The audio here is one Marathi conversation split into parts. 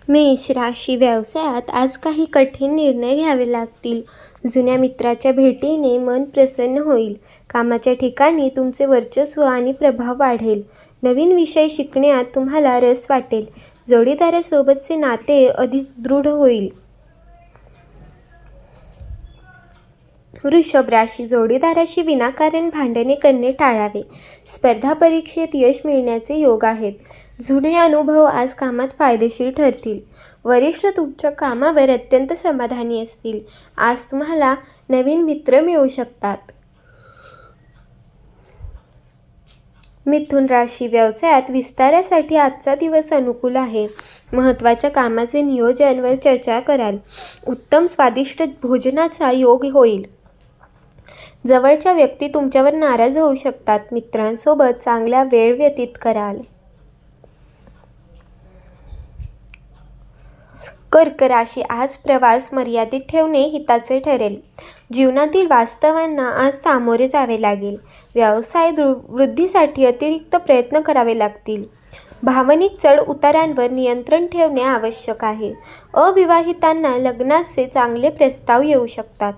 मेष राशी. व्यवसायात आज काही कठीण निर्णय घ्यावे लागतील. जुन्या मित्राच्या भेटीने मन प्रसन्न होईल. कामाच्या ठिकाणी तुमचे वर्चस्व आणि प्रभाव वाढेल. नवीन विषय शिकण्यात तुम्हाला रस वाटेल. जोडीदारासोबतचे नाते अधिक दृढ होईल. वृषभ राशी. जोडीदाराशी विनाकारण भांडणे करणे टाळावे. स्पर्धा परीक्षेत यश मिळण्याचे योग आहेत. जुने अनुभव आज कामात फायदेशीर ठरतील. वरिष्ठ तुमच्या कामावर अत्यंत समाधानी असतील. आज तुम्हाला नवीन मित्र मिळू शकतात. मिथुन राशी. व्यवसायात विस्तारासाठी आजचा दिवस अनुकूल आहे. महत्त्वाच्या कामाचे नियोजन वर चर्चा कराल. उत्तम स्वादिष्ट भोजनाचा योग होईल. जवळच्या व्यक्ती तुमच्यावर नाराज होऊ शकतात. मित्रांसोबत चांगला वेळ व्यतीत कराल. कर्क राशी. आज प्रवास मर्यादित ठेवणे हिताचे ठरेल. जीवनातील वास्तवांना आज सामोरे जावे लागेल. व्यवसाय वृद्धीसाठी अतिरिक्त प्रयत्न करावे लागतील. भावनिक चढ उतारांवर नियंत्रण ठेवणे आवश्यक आहे. अविवाहितांना लग्नाचे चांगले प्रस्ताव येऊ शकतात.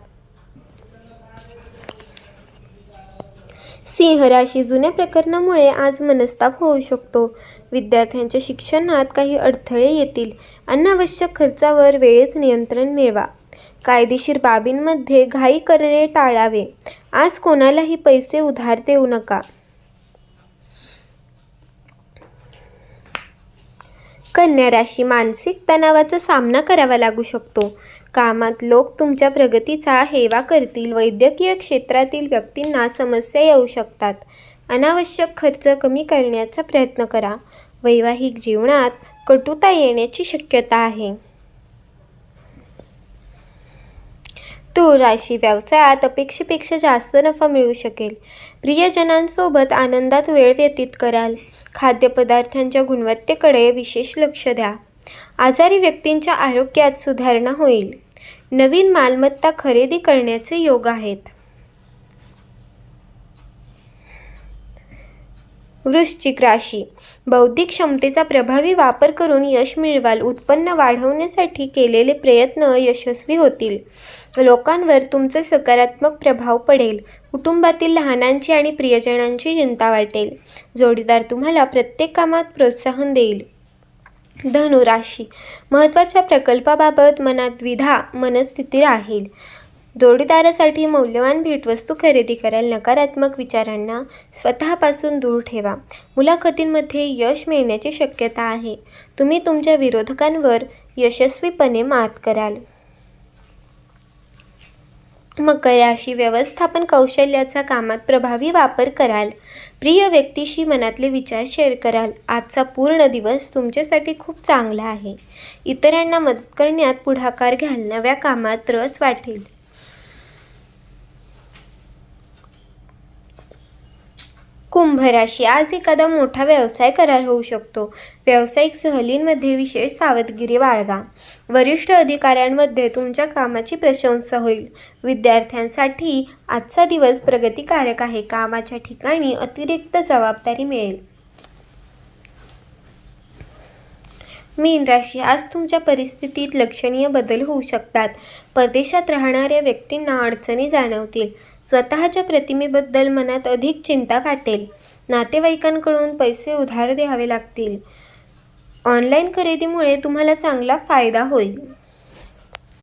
सिंह राशी. जुन्या प्रकरणामुळे आज मनस्ताप होऊ शकतो. विद्यार्थ्यांच्या शिक्षणात काही अडथळे येतील. अनावश्यक खर्चावर वेळेत नियंत्रण मिळवा. कायदेशीर बाबींमध्ये घाई करणे टाळावे. आज कोणालाही पैसे उधार देऊ नका. कन्या राशी. मानसिक तणावाचा सामना करावा लागू शकतो. कामात लोक तुमच्या प्रगतीचा हेवा करतील. वैद्यकीय क्षेत्रातील व्यक्तींना समस्या येऊ शकतात. अनावश्यक खर्च कमी करण्याचा प्रयत्न करा. वैवाहिक जीवनात कटुता येण्याची शक्यता आहे. तुळ राशी. व्यवसायात अपेक्षेपेक्षा जास्त नफा मिळू शकेल. प्रियजनांसोबत आनंदात वेळ व्यतीत कराल. खाद्यपदार्थांच्या गुणवत्तेकडे विशेष लक्ष द्या. आजारी व्यक्तींच्या आरोग्यात सुधारणा होईल. नवीन मालमत्ता खरेदी करण्याचे योग आहेत. वृश्चिक राशी. बौद्धिक क्षमतेचा प्रभावी वापर करून यश मिळवाल. उत्पन्न वाढवण्यासाठी केलेले प्रयत्न यशस्वी होतील. लोकांवर तुमचा सकारात्मक प्रभाव पडेल. कुटुंबातील लहानांची आणि प्रियजनांची चिंता वाटेल. जोडीदार तुम्हाला प्रत्येक कामात प्रोत्साहन देईल. धनु राशी. महत्त्वाच्या प्रकल्पाबाबत मनात द्विधा मनस्थिती राहील. जोडीदारासाठी मौल्यवान भेटवस्तू खरेदी कराल. नकारात्मक विचारांना स्वतःपासून दूर ठेवा. मुलाखतींमध्ये यश मिळण्याची शक्यता आहे. तुम्ही तुमच्या विरोधकांवर यशस्वीपणे मात कराल. मकर राशी. व्यवस्थापन कौशल्याचा कामात प्रभावी वापर कराल. प्रिय व्यक्तीशी मनातले विचार शेअर कराल. आजचा पूर्ण दिवस तुमच्यासाठी खूप चांगला आहे. इतरांना मदत करण्यात पुढाकार घ्याल. नव्या कामात रस वाटेल. कुंभ राशी. आज एखादा मोठा व्यवसाय करार होऊ शकतो. व्यावसायिक सहलींमध्ये विशेष सावधगिरी बाळगा. वरिष्ठ अधिकाऱ्यांमध्ये तुमच्या कामाची प्रशंसा होईल. विद्यार्थ्यांसाठी आजचा दिवस प्रगतिकारक आहे. कामाच्या ठिकाणी अतिरिक्त जबाबदारी मिळेल. मीन राशी. आज तुमच्या परिस्थितीत लक्षणीय बदल होऊ शकतात. परदेशात राहणाऱ्या व्यक्तींना अडचणी जाणवतील. स्वतःच्या प्रतिमेबद्दल मनात अधिक चिंता वाटेल. नातेवाईकांकडून पैसे उधार द्यावे लागतील. ऑनलाईन खरेदीमुळे तुम्हाला चांगला फायदा होईल.